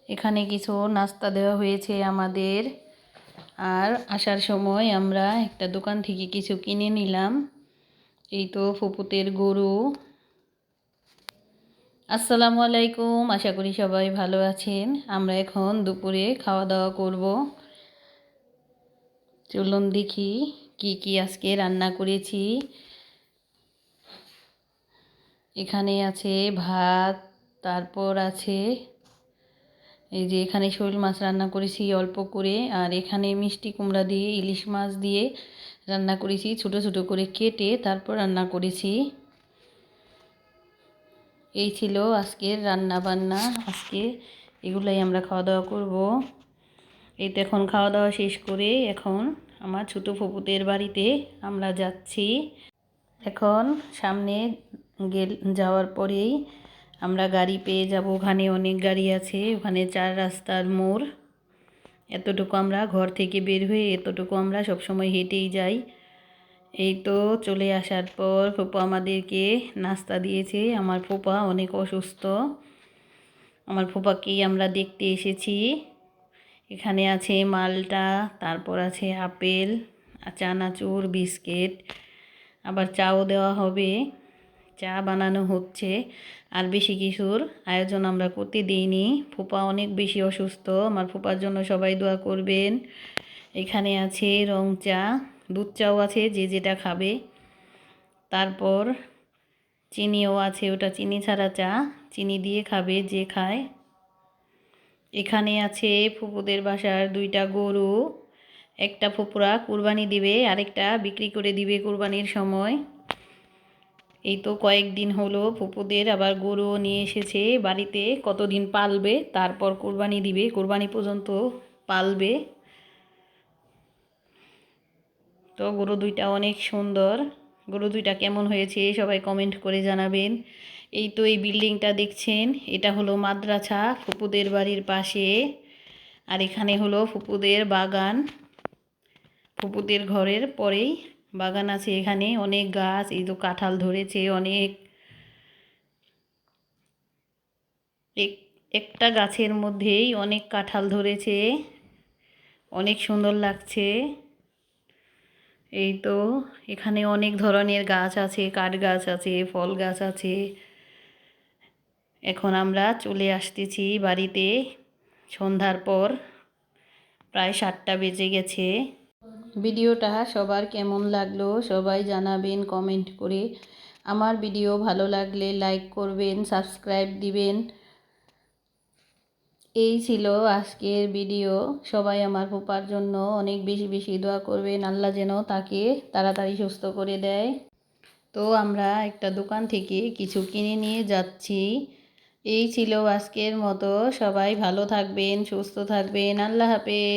এখানে কিছু নাস্তা দেওয়া হয়েছে আমাদের। আর আসার সময় আমরা একটা দোকান থেকে কিছু কিনে নিলাম। এই তো ফুপুতের গরু। আসসালামু আলাইকুম, আশা করি সবাই ভালো আছেন। আমরা এখন দুপুরে খাওয়া দাওয়া করব। চলুন দেখি কি কি আজকে রান্না করেছি। এখানে আছে ভাত, তারপর আছে এই যে এখানে শোল মাছ রান্না করেছি অল্প করে, আর এখানে মিষ্টি কুমড়া দিয়ে ইলিশ মাছ দিয়ে রান্না করেছি, ছোট ছোট করে কেটে তারপর রান্না করেছি। এই ছিল আজকের রান্না বান্না। আজকে এগুলাই আমরা খাওয়া দাওয়া করব। এই তো এখন খাওয়া দাওয়া শেষ করে এখন আমার ছোটো ফুপুদের বাড়িতে আমরা যাচ্ছি। এখন সামনে যাওয়ার পরেই আমরা গাড়ি পেয়ে যাব। ওখানে অনেক গাড়ি আছে, ওখানে 4 রাস্তার মোড়। এতটুকু আমরা ঘর থেকে বের হয়ে এতটুকু আমরা সবসময় হেঁটেই যাই। এই তো চলে আসার পর ফুপা আমাদেরকে নাস্তা দিয়েছে। আমার ফুপা অনেক অসুস্থ, আমার ফুপাকেই আমরা দেখতে এসেছি। এখানে আছে মালটা, তারপর আছে আপেল, চানাচুর, বিস্কিট, আবার চাও দেওয়া হবে। চা বানানো হচ্ছে। আর বেশি কিছুর আয়োজন আমরা করতে দিইনি। ফুপা অনেক বেশি অসুস্থ, আমার ফুপার জন্য সবাই দোয়া করবেন। এখানে আছে রং চা, দুধ চাও আছে যে যেটা খাবে। তারপর চিনিও আছে, ওটা চিনি ছাড়া চা, চিনি দিয়ে খাবে যে খায়। এখানে আছে ফুপুদের বাসার 2টা গরু। একটা ফুপুরা কুরবানি দিবে, আরেকটা বিক্রি করে দিবে কুরবানির সময়। এই তো কয়েকদিন হলো ফুপুদের আবার গরুও নিয়ে এসেছে বাড়িতে। কতদিন পালবে, তারপর কুরবানি দিবে, কুরবানি পর্যন্ত পালবে। তো গরু 2টা অনেক সুন্দর। গরু 2টা কেমন হয়েছে সবাই কমেন্ট করে জানাবেন। এই তো এই বিল্ডিংটা দেখছেন, এটা হলো মাদ্রাসা ফুপুদের বাড়ির পাশে। আর এখানে হলো ফুপুদের বাগান। ফুপুদের ঘরের পরেই বাগান আছে, এখানে অনেক গাছ। এই তো কাঁঠাল ধরেছে অনেক। একটা গাছের মধ্যেই অনেক কাঁঠাল ধরেছে, অনেক সুন্দর লাগছে। এই তো এখানে অনেক ধরনের গাছ আছে, কাঠ গাছ আছে, ফল গাছ আছে। এখন আমরা চলে আসতেছি বাড়িতে। সন্ধ্যার পর প্রায় 7টা বেজে গেছে। ভিডিওটা সবার কেমন লাগলো সবাই জানাবেন কমেন্ট করে। আমার ভিডিও ভালো লাগলে লাইক করবেন, সাবস্ক্রাইব দিবেন। এই ছিল আজকের ভিডিও। সবাই আমার ফুপার জন্য অনেক বেশি বেশি দোয়া করবেন, আল্লাহ যেন তাকে তাড়াতাড়ি সুস্থ করে দেয়। তো আমরা একটা দোকান থেকে কিছু কিনে নিয়ে যাচ্ছি। এই ছিল আজকের মতো। সবাই ভালো থাকবেন, সুস্থ থাকবেন। আল্লাহ হাফেজ।